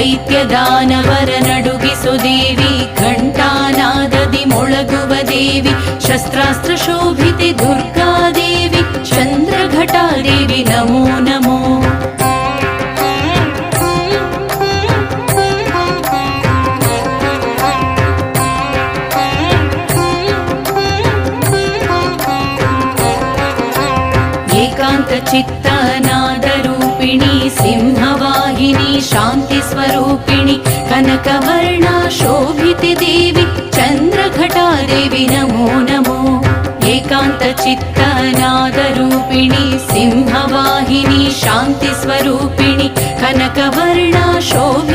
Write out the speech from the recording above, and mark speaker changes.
Speaker 1: ದೈತ್ಯ ದಾನವರ ನಡುಗಿಸು ದೇವಿ, ಘಂಟಾನಾದದಿ ಮೊಳಗುವ ದೇವಿ, ಶಸ್ತ್ರಾಸ್ತ್ರ ಶೋಭಿತೆ ದುರ್ಗಾದೇವಿ, ಚಂದ್ರಘಟಾದೇವಿ ನಮೋ ನಮೋ. ಏಕಾಂತ ಚಿತ್ತನಾದರೂಪಿಣಿ, ಸಿಂಹವಾಹಿನಿ ಶಾಂತಿ ಸ್ವರೂಪಿಣಿ, ಕನಕವರ್ಣ ಶೋಭಿತೆ ದೇವಿ, ಚಂದ್ರಘಟಾದೇವಿ ನಮೋ ನಮೋ. ಏಕಾಂತ ಚಿತ್ತನಾದರೂಪಿಣಿ, ಸಿಂಹವಾಹಿನಿ ಶಾಂತಿ ಸ್ವರೂಪಿಣಿ, ಕನಕವರ್ಣ ಶೋಭಿ